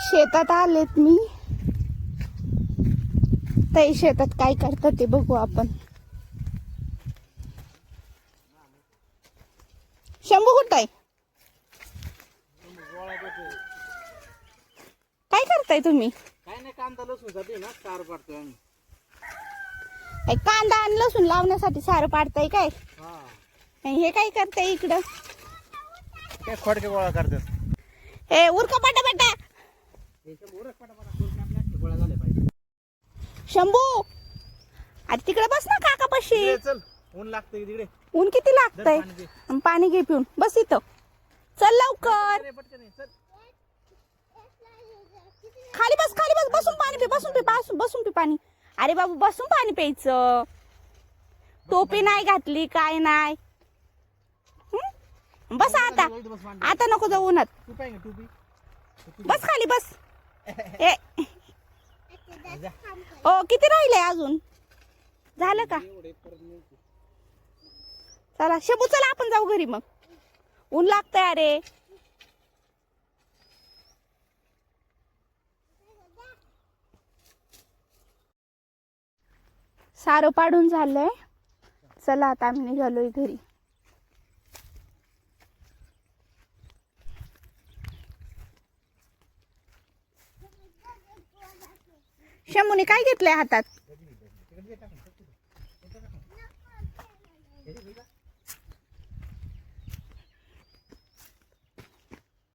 शेतात आलेत मी. ताई शेतात काय करतात ते बघू आपण. शंभू कुठं आहे? काय करताय तुम्ही? काय नाही, कांदा लसूण साठी ना सार पाडतोय आम्ही. कांदा आणि लसूण लावण्यासाठी सारं पाडताय काय? हा, आणि हे काय करताय इकडं? काय खोडके गोळा करतात. हे उरका पटापटा. गोळा झाले पाहिजे. शंभू आता तिकडे बस ना काकापाशी. चल, ऊन लागतंय तिकडे. ऊन किती लागतंय? पाणी दे. आणि पाणी घे पिऊन. बस इथं. चल लवकर. पटकन ये, चल. खाली बस, खाली बस. बसून पाणी पी, बसून पी, बसून पी पाणी. अरे बाबू बसून पाणी प्यायचं. टोपी नाही घातली, काय नाही. बस आता. आता नको जाऊ उन्हात. तू पाहिजे टोपी. बस खाली बस. ए ओ किती राहिले अजून? झालं का? चला शंभू, चला आपण जाऊ घरी मग. ऊन लागतंय अरे. सारं पाडून झालंय. चला आता आम्ही निघालोय घरी. शंभूने काय घेतलंय हातात?